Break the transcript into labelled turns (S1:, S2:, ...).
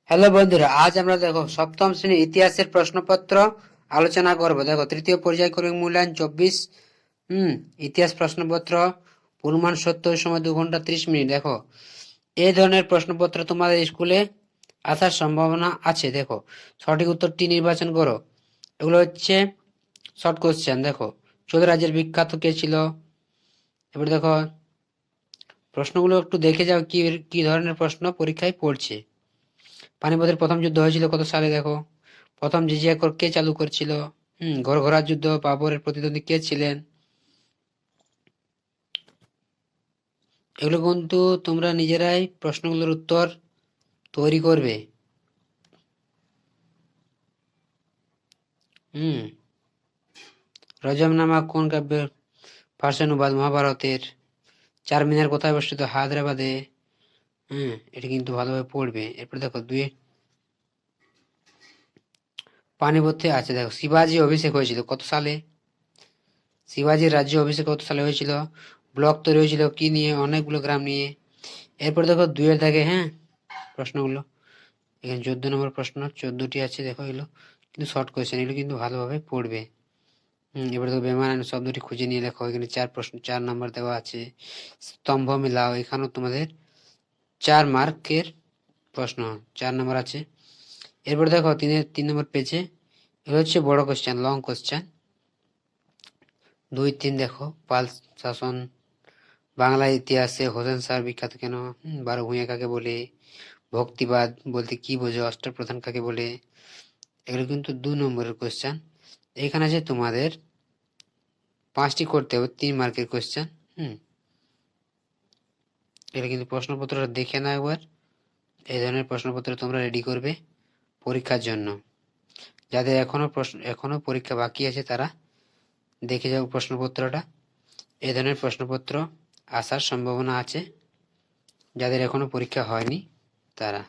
S1: Hello বন্ধুরা, আজ আমরা দেখো সপ্তম শ্রেণীর ইতিহাসের প্রশ্নপত্র আলোচনা করব। দেখো তৃতীয় পর্যায়ক্রমিক মূল্যায়ন 24 ইতিহাস প্রশ্নপত্র পূর্ণমান 70 সময় 2 ঘন্টা 30 মিনিট। দেখো এই ধরনের প্রশ্নপত্র তোমাদের স্কুলে আসার সম্ভাবনা আছে। দেখো সঠিক উত্তরটি নির্বাচন করো। এগুলো হচ্ছে শর্ট কোশ্চেন। দেখো 14 রাজ্যের বিখ্যাত কে ছিল। এবার দেখো প্রশ্নগুলো একটু দেখে যাও কি কি ধরনের প্রশ্ন পরীক্ষায় পড়ছে। পানিপথের প্রথম যুদ্ধ হয়েছিল কত সালে। দেখো প্রথম জিজিয়া কর কে চালু করেছিল। ঘরঘরা যুদ্ধ বাবরের প্রতিদ্বন্দ্বী কে ছিলেন। এগুলো কিন্তু তোমরা নিজেরাই প্রশ্নগুলোর উত্তর তৈরি করবে। রজমনামা কোন কাব্যের ফার্সি অনুবাদ। মহাভারতের। চারমিনার কোথায় অবস্থিত। হায়দ্রাবাদে। এটা কিন্তু ভালোভাবে পড়বে। এরপর দেখো পানিপথে আছে। দেখো শিবাজি অভিষেক হয়েছিল কত সালে। শিবাজির রাজ্য অভিষেক কত সালে হয়েছিল। ব্লক তৈরি হয়েছিল কি নিয়ে। অনেকগুলো গ্রাম নিয়ে। এরপর দেখো 2-এর দাগে প্রশ্নগুলো এখানে 14 নম্বর প্রশ্ন 14টি আছে। দেখো এগুলো কিন্তু শর্ট কোয়েশ্চেন, এগুলো কিন্তু ভালোভাবে পড়বে। এবার দেখো বেমানান শব্দটি খুঁজে নিয়ে লেখো। এখানে 4 নম্বর দেওয়া আছে। স্তম্ভ মিলাও, এখানেও তোমাদের 4 মার্কের প্রশ্ন, 4 নম্বর আছে। এরপর দেখো 3 নম্বর পেজে এগুলো হচ্ছে বড় কোশ্চেন, লং কোশ্চেন। 2-3 দেখো পাল শাসন, বাংলা ইতিহাসে হোসেন শাহ বিখ্যাত কেন। 12 ভূঁইয়া কাকে বলে। ভক্তিবাদ বলতে কি বোঝো। অষ্টপ্রধান কাকে বলে। এগুলো কিন্তু 2 নম্বরের কোশ্চেন। এখানে আছে তোমাদের 5টি করতে হবে 3 মার্কের কোশ্চেন। এটা কিন্তু প্রশ্নপত্রটা দেখে নাও একবার। এই ধরনের প্রশ্নপত্র তোমরা রেডি করবে পরীক্ষার জন্য। যাদের এখনো পরীক্ষা বাকি আছে তারা দেখে যাও প্রশ্নপত্রটা। এই ধরনের প্রশ্নপত্র আসার সম্ভাবনা আছে যাদের এখনো পরীক্ষা হয়নি তারা।